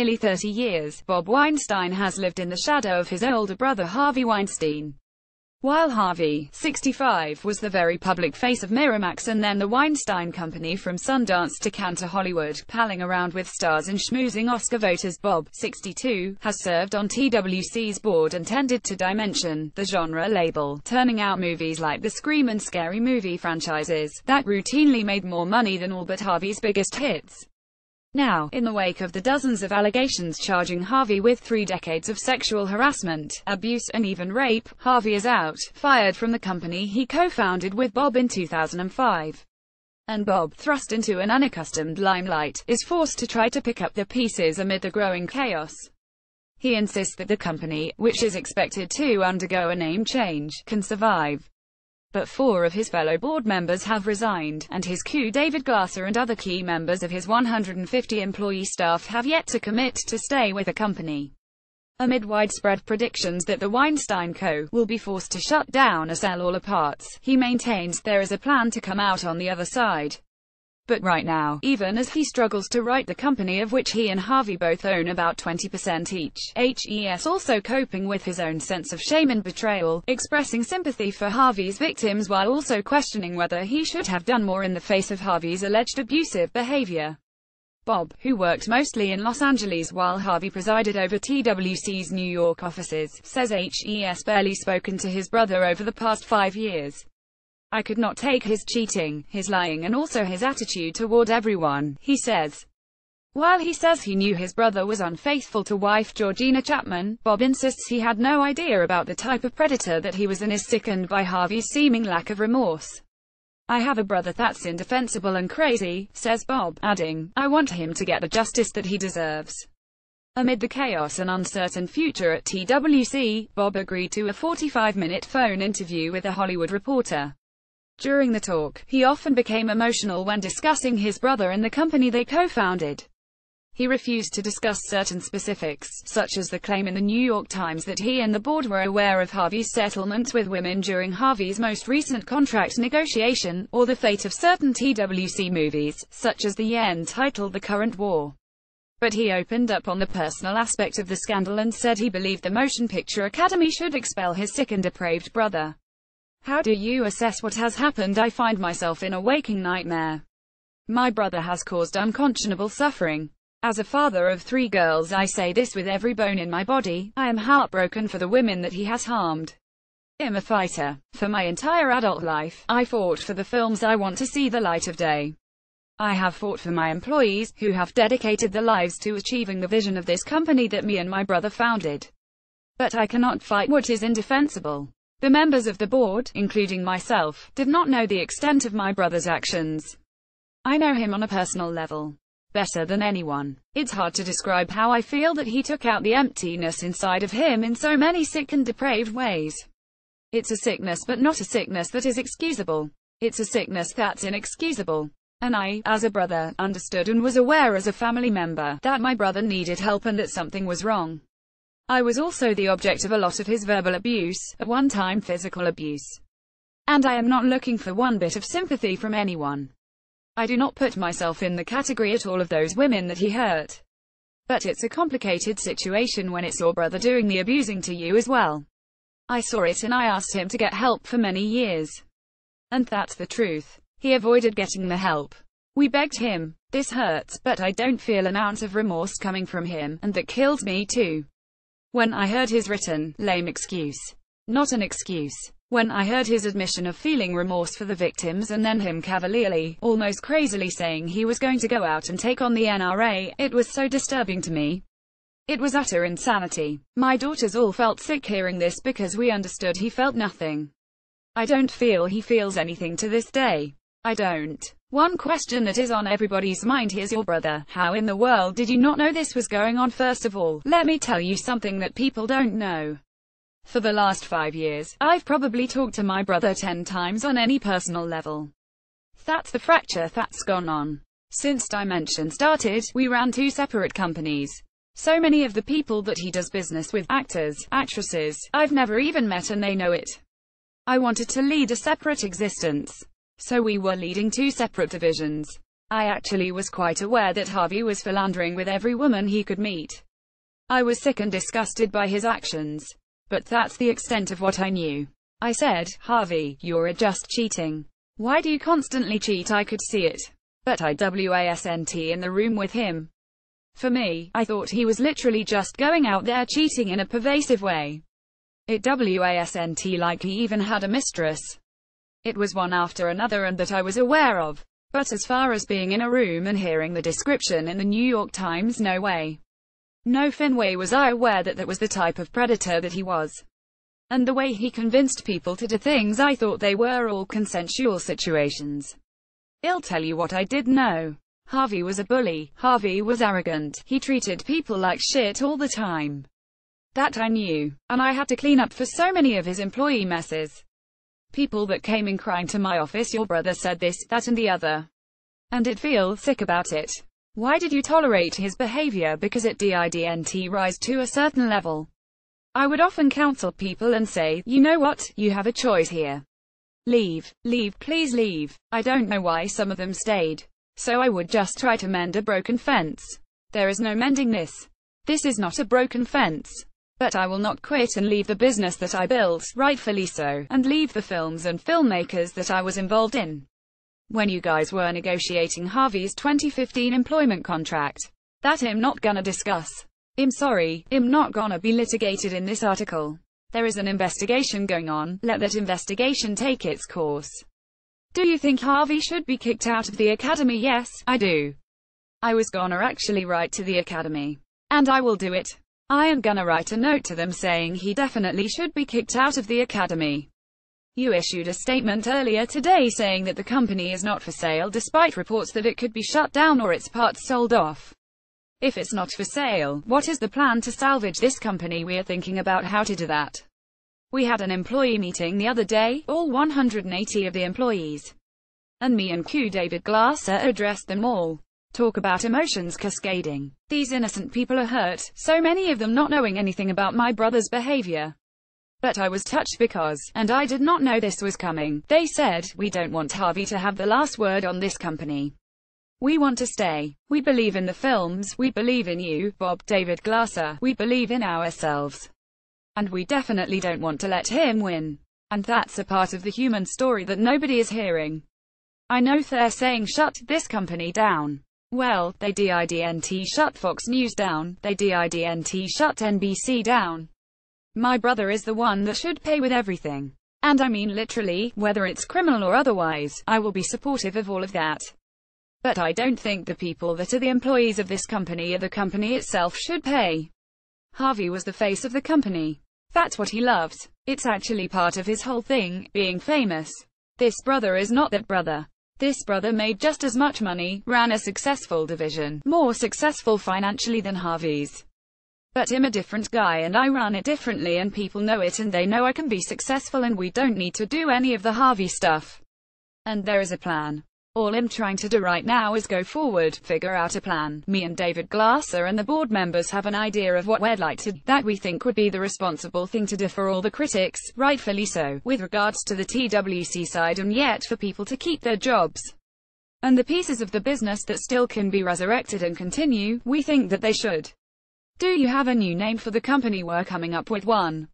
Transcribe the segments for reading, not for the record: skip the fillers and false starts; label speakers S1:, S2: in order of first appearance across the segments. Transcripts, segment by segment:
S1: nearly 30 years, Bob Weinstein has lived in the shadow of his older brother Harvey Weinstein. While Harvey, 65, was the very public face of Miramax and then the Weinstein Company from Sundance to Cannes to Hollywood, palling around with stars and schmoozing Oscar voters, Bob, 62, has served on TWC's board and tended to Dimension, the genre label, turning out movies like the Scream and Scary Movie franchises, that routinely made more money than all but Harvey's biggest hits. Now, in the wake of the dozens of allegations charging Harvey with 3 decades of sexual harassment, abuse, and even rape, Harvey is out, fired from the company he co-founded with Bob in 2005. And Bob, thrust into an unaccustomed limelight, is forced to try to pick up the pieces amid the growing chaos. He insists that the company, which is expected to undergo a name change, can survive. But 4 of his fellow board members have resigned, and his co David Glasser and other key members of his 150-employee staff have yet to commit to stay with the company. Amid widespread predictions that the Weinstein Co. will be forced to shut down or sell all parts, he maintains there is a plan to come out on the other side. But right now, even as he struggles to right the company of which he and Harvey both own about 20% each, he's also coping with his own sense of shame and betrayal, expressing sympathy for Harvey's victims while also questioning whether he should have done more in the face of Harvey's alleged abusive behavior. Bob, who worked mostly in Los Angeles while Harvey presided over TWC's New York offices, says he's barely spoken to his brother over the past 5 years. I could not take his cheating, his lying and also his attitude toward everyone, he says. While he says he knew his brother was unfaithful to wife Georgina Chapman, Bob insists he had no idea about the type of predator that he was and is sickened by Harvey's seeming lack of remorse. I have a brother that's indefensible and crazy, says Bob, adding, I want him to get the justice that he deserves. Amid the chaos and uncertain future at TWC, Bob agreed to a 45-minute phone interview with a Hollywood reporter. During the talk, he often became emotional when discussing his brother and the company they co-founded. He refused to discuss certain specifics, such as the claim in the New York Times that he and the board were aware of Harvey's settlements with women during Harvey's most recent contract negotiation, or the fate of certain TWC movies, such as the titled The Current War. But he opened up on the personal aspect of the scandal and said he believed the Motion Picture Academy should expel his sick and depraved brother. How do you assess what has happened? I find myself in a waking nightmare. My brother has caused unconscionable suffering. As a father of 3 girls, I say this with every bone in my body, I am heartbroken for the women that he has harmed. I'm a fighter. For my entire adult life, I fought for the films I want to see the light of day. I have fought for my employees, who have dedicated their lives to achieving the vision of this company that me and my brother founded. But I cannot fight what is indefensible. The members of the board, including myself, did not know the extent of my brother's actions. I know him on a personal level better than anyone. It's hard to describe how I feel that he took out the emptiness inside of him in so many sick and depraved ways. It's a sickness, but not a sickness that is excusable. It's a sickness that's inexcusable. And I, as a brother, understood and was aware as a family member, that my brother needed help and that something was wrong. I was also the object of a lot of his verbal abuse, at one time physical abuse. And I am not looking for one bit of sympathy from anyone. I do not put myself in the category at all of those women that he hurt. But it's a complicated situation when it's your brother doing the abusing to you as well. I saw it and I asked him to get help for many years. And that's the truth. He avoided getting the help. We begged him. This hurts, but I don't feel an ounce of remorse coming from him, and that kills me too. When I heard his written, lame excuse. Not an excuse. When I heard his admission of feeling remorse for the victims and then him cavalierly, almost crazily saying he was going to go out and take on the NRA, it was so disturbing to me. It was utter insanity. My daughters all felt sick hearing this because we understood he felt nothing. I don't feel he feels anything to this day. I don't. One question that is on everybody's mind: here's your brother. How in the world did you not know this was going on? First of all, let me tell you something that people don't know. For the last 5 years, I've probably talked to my brother 10 times on any personal level. That's the fracture that's gone on. Since Dimension started, we ran 2 separate companies. So many of the people that he does business with, actors, actresses, I've never even met, and they know it. I wanted to lead a separate existence. So we were leading 2 separate divisions. I actually was quite aware that Harvey was philandering with every woman he could meet. I was sick and disgusted by his actions. But that's the extent of what I knew. I said, Harvey, you're just cheating. Why do you constantly cheat? I could see it. But I wasn't in the room with him. For me, I thought he was literally just going out there cheating in a pervasive way. It wasn't like he even had a mistress. It was one after another and that I was aware of. But as far as being in a room and hearing the description in the New York Times, no way. No fin way was I aware that that was the type of predator that he was. And the way he convinced people to do things, I thought they were all consensual situations. I'll tell you what I did know. Harvey was a bully. Harvey was arrogant. He treated people like shit all the time. That I knew. And I had to clean up for so many of his employee messes. People that came in crying to my office, your brother said this, that and the other. And I'd feel sick about it. Why did you tolerate his behavior? Because it didn't rise to a certain level. I would often counsel people and say, you know what, you have a choice here. Leave, please leave. I don't know why some of them stayed. So I would just try to mend a broken fence. There is no mending this. This is not a broken fence. But I will not quit and leave the business that I built, rightfully so, and leave the films and filmmakers that I was involved in. When you guys were negotiating Harvey's 2015 employment contract, that I'm not gonna discuss. I'm sorry, I'm not gonna be litigated in this article. There is an investigation going on, let that investigation take its course. Do you think Harvey should be kicked out of the academy? Yes, I do. I was gonna actually write to the academy. And I will do it. I am gonna write a note to them saying he definitely should be kicked out of the academy. You issued a statement earlier today saying that the company is not for sale despite reports that it could be shut down or its parts sold off. If it's not for sale, what is the plan to salvage this company? We are thinking about how to do that. We had an employee meeting the other day, all 180 of the employees. And me and David Glasser addressed them all. Talk about emotions cascading. These innocent people are hurt, so many of them not knowing anything about my brother's behavior. But I was touched because, and I did not know this was coming, they said, we don't want Harvey to have the last word on this company. We want to stay. We believe in the films, we believe in you, Bob, David Glasser, we believe in ourselves. And we definitely don't want to let him win. And that's a part of the human story that nobody is hearing. I know they're saying shut this company down. Well, they didn't shut Fox News down, they didn't shut NBC down. My brother is the one that should pay with everything. And I mean literally, whether it's criminal or otherwise, I will be supportive of all of that. But I don't think the people that are the employees of this company or the company itself should pay. Harvey was the face of the company. That's what he loved. It's actually part of his whole thing, being famous. This brother is not that brother. This brother made just as much money, ran a successful division, more successful financially than Harvey's. But I'm a different guy and I run it differently and people know it and they know I can be successful and we don't need to do any of the Harvey stuff. And there is a plan. All I'm trying to do right now is go forward, figure out a plan. Me and David Glasser and the board members have an idea of what we'd like to do, that we think would be the responsible thing to do for all the critics, rightfully so, with regards to the TWC side and yet for people to keep their jobs. And the pieces of the business that still can be resurrected and continue, we think that they should. Do you have a new name for the company? We're coming up with one.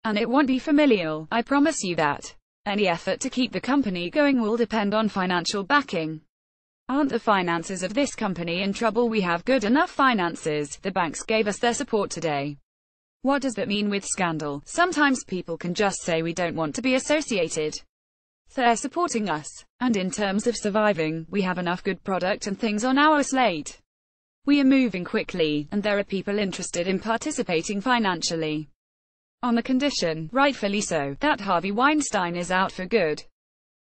S1: And it won't be familial, I promise you that. Any effort to keep the company going will depend on financial backing. Aren't the finances of this company in trouble? We have good enough finances. The banks gave us their support today. What does that mean with scandal? Sometimes people can just say we don't want to be associated. They're supporting us. And in terms of surviving, we have enough good product and things on our slate. We are moving quickly, and there are people interested in participating financially. On the condition, rightfully so, that Harvey Weinstein is out for good.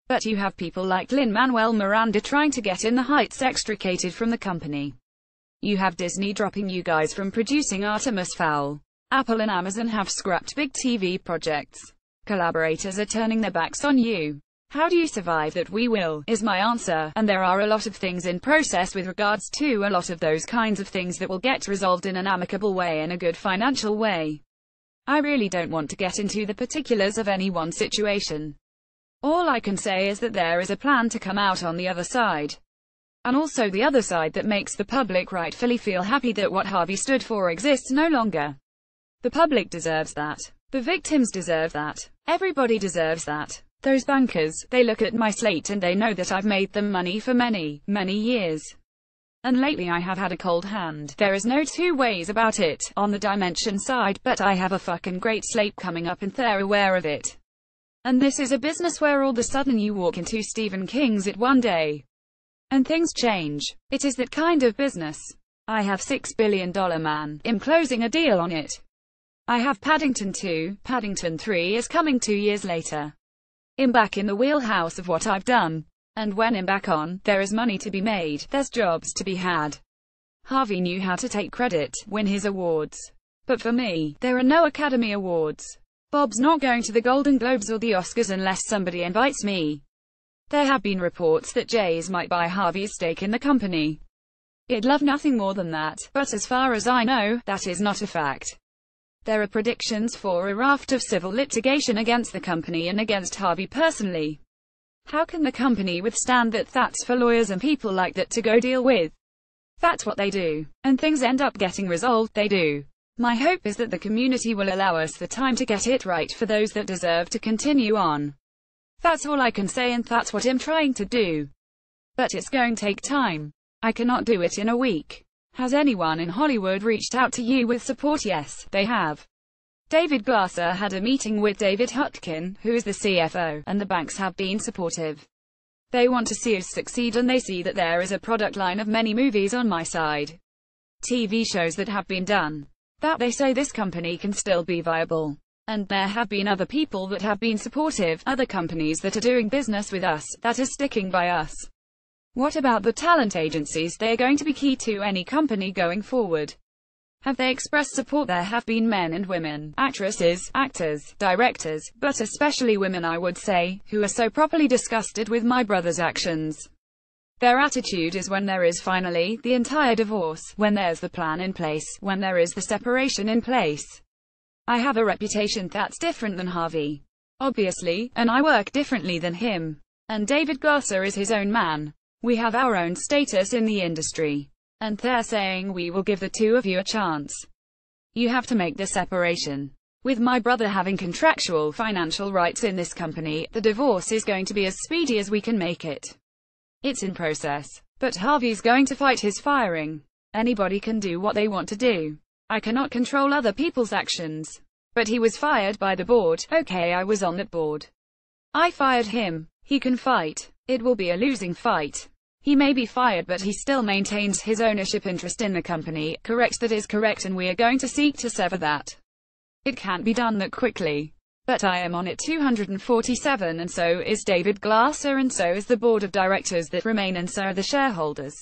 S1: But you have people like Lin-Manuel Miranda trying to get in the heights extricated from the company. You have Disney dropping you guys from producing Artemis Fowl. Apple and Amazon have scrapped big TV projects. Collaborators are turning their backs on you. How do you survive that? We will, is my answer, and there are a lot of things in process with regards to a lot of those kinds of things that will get resolved in an amicable way and a good financial way. I really don't want to get into the particulars of any one situation. All I can say is that there is a plan to come out on the other side. and also the other side that makes the public rightfully feel happy that what Harvey stood for exists no longer. The public deserves that. The victims deserve that. Everybody deserves that. Those bankers, they look at my slate and they know that I've made them money for many, many years. And lately I have had a cold hand. There is no two ways about it, on the dimension side, but I have a fucking great slate coming up and they're aware of it. And this is a business where all of a sudden you walk into Stephen King's It one day. And things change. It is that kind of business. I have $6 billion man. I'm closing a deal on it. I have Paddington 2, Paddington 3 is coming 2 years later. I'm back in the wheelhouse of what I've done. And when I'm back on, there is money to be made, there's jobs to be had. Harvey knew how to take credit, win his awards. But for me, there are no Academy Awards. Bob's not going to the Golden Globes or the Oscars unless somebody invites me. There have been reports that Jay's might buy Harvey's stake in the company. I'd love nothing more than that, but as far as I know, that is not a fact. There are predictions for a raft of civil litigation against the company and against Harvey personally. How can the company withstand that? That's for lawyers and people like that to go deal with. That's what they do. And things end up getting resolved, they do. My hope is that the community will allow us the time to get it right for those that deserve to continue on. That's all I can say and that's what I'm trying to do. But it's going to take time. I cannot do it in a week. Has anyone in Hollywood reached out to you with support? Yes, they have. David Glasser had a meeting with David Hutkin, who is the CFO, and the banks have been supportive. They want to see us succeed and they see that there is a product line of many movies on my side. TV shows that have been done. That they say this company can still be viable. And there have been other people that have been supportive, other companies that are doing business with us, that are sticking by us. What about the talent agencies? They are going to be key to any company going forward. Have they expressed support? There have been men and women, actresses, actors, directors, but especially women I would say, who are so properly disgusted with my brother's actions. Their attitude is when there is finally the entire divorce, when there's the plan in place, when there is the separation in place. I have a reputation that's different than Harvey. Obviously, and I work differently than him. And David Glasser is his own man. We have our own status in the industry. And they're saying we will give the two of you a chance. You have to make the separation. With my brother having contractual financial rights in this company, the divorce is going to be as speedy as we can make it. It's in process. But Harvey's going to fight his firing. Anybody can do what they want to do. I cannot control other people's actions. But he was fired by the board. Okay, I was on that board. I fired him. He can fight. It will be a losing fight. He may be fired but he still maintains his ownership interest in the company. Correct, that is correct, and we are going to seek to sever that. It can't be done that quickly. But I am on it 247 and so is David Glasser and so is the board of directors that remain and so are the shareholders.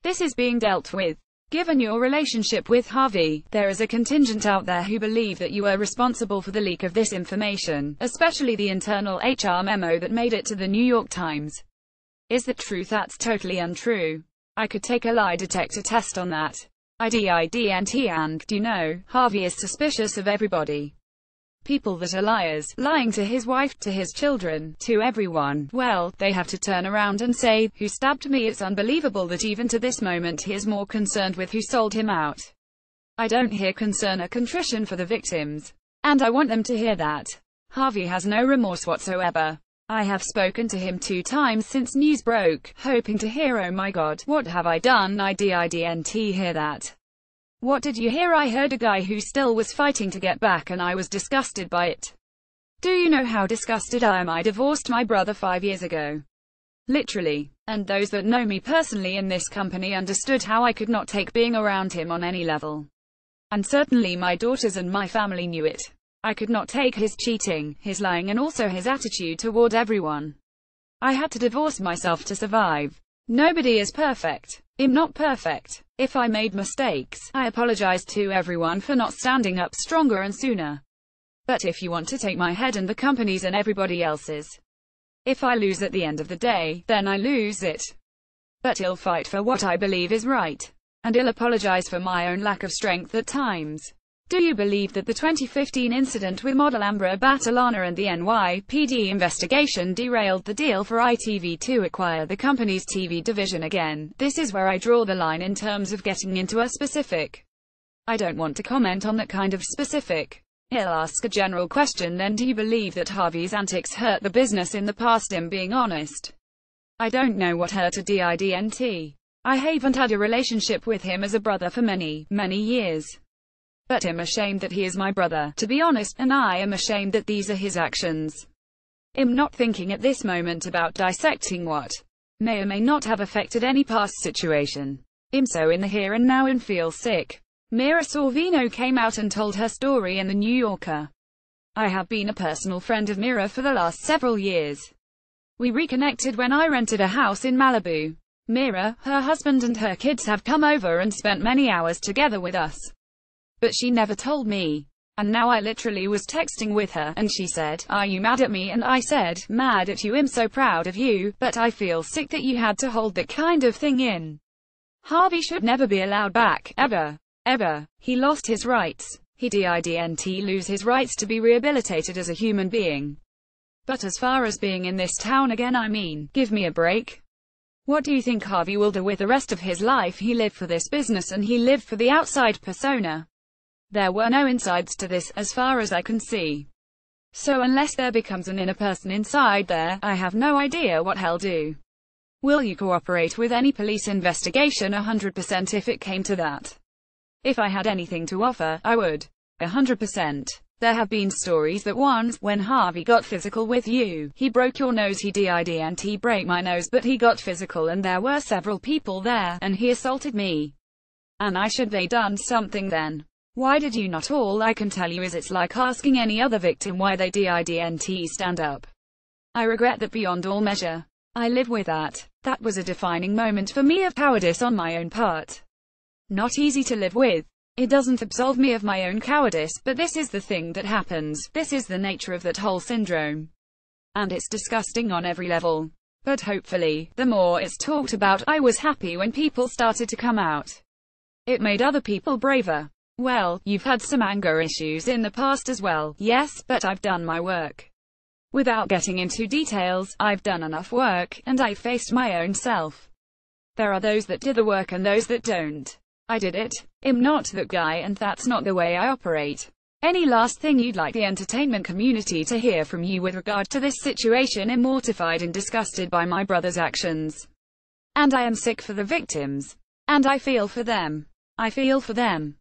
S1: This is being dealt with. Given your relationship with Harvey, there is a contingent out there who believe that you are responsible for the leak of this information, especially the internal HR memo that made it to the New York Times. Is that true? That's totally untrue. I could take a lie detector test on that. I didn't, and, do you know, Harvey is suspicious of everybody. People that are liars, lying to his wife, to his children, to everyone, well, they have to turn around and say, who stabbed me? It's unbelievable that even to this moment he is more concerned with who sold him out. I don't hear concern or contrition for the victims. And I want them to hear that. Harvey has no remorse whatsoever. I have spoken to him 2 times since news broke, hoping to hear, oh my god, what have I done? I didn't hear that. What did you hear? I heard a guy who still was fighting to get back and I was disgusted by it. Do you know how disgusted I am? I divorced my brother 5 years ago. Literally. And those that know me personally in this company understood how I could not take being around him on any level. And certainly my daughters and my family knew it. I could not take his cheating, his lying and also his attitude toward everyone. I had to divorce myself to survive. Nobody is perfect. I'm not perfect. If I made mistakes, I apologize to everyone for not standing up stronger and sooner. But if you want to take my head and the company's and everybody else's, if I lose at the end of the day, then I lose it. But I'll fight for what I believe is right. And I'll apologize for my own lack of strength at times. Do you believe that the 2015 incident with model Ambra Batalana and the NYPD investigation derailed the deal for ITV to acquire the company's TV division again? This is where I draw the line in terms of getting into a specific. I don't want to comment on that kind of specific. He'll ask a general question then. Do you believe that Harvey's antics hurt the business in the past? I'm being honest. I don't know what hurt a didn't. I haven't had a relationship with him as a brother for many years. But I'm ashamed that he is my brother, to be honest, and I am ashamed that these are his actions. I'm not thinking at this moment about dissecting what may or may not have affected any past situation. I'm so in the here and now and feel sick. Mira Sorvino came out and told her story in The New Yorker. I have been a personal friend of Mira for the last several years. We reconnected when I rented a house in Malibu. Mira, her husband and her kids have come over and spent many hours together with us. But she never told me. And now I literally was texting with her, and she said, "Are you mad at me?" And I said, "Mad at you. I'm so proud of you, but I feel sick that you had to hold that kind of thing in." Harvey should never be allowed back, ever. Ever. He lost his rights. He didn't lose his rights to be rehabilitated as a human being. But as far as being in this town again, I mean, give me a break. What do you think Harvey will do with the rest of his life? He lived for this business and he lived for the outside persona. There were no insides to this, as far as I can see. So unless there becomes an inner person inside there, I have no idea what he'll do. Will you cooperate with any police investigation? 100% if it came to that. If I had anything to offer, I would. 100%. There have been stories that once, when Harvey got physical with you, he broke your nose. He didn't break my nose, but he got physical and there were several people there, and he assaulted me. And I should they done something then. Why did you not? All I can tell you is it's like asking any other victim why they didn't stand up. I regret that beyond all measure. I live with that. That was a defining moment for me of cowardice on my own part. Not easy to live with. It doesn't absolve me of my own cowardice, but this is the thing that happens. This is the nature of that whole syndrome. And it's disgusting on every level. But hopefully, the more it's talked about, I was happy when people started to come out. It made other people braver. Well, you've had some anger issues in the past as well. Yes, but I've done my work. Without getting into details, I've done enough work, and I faced my own self. There are those that do the work and those that don't. I did it. I'm not that guy, and that's not the way I operate. Any last thing you'd like the entertainment community to hear from you with regard to this situation? I'm mortified and disgusted by my brother's actions. And I am sick for the victims. And I feel for them. I feel for them.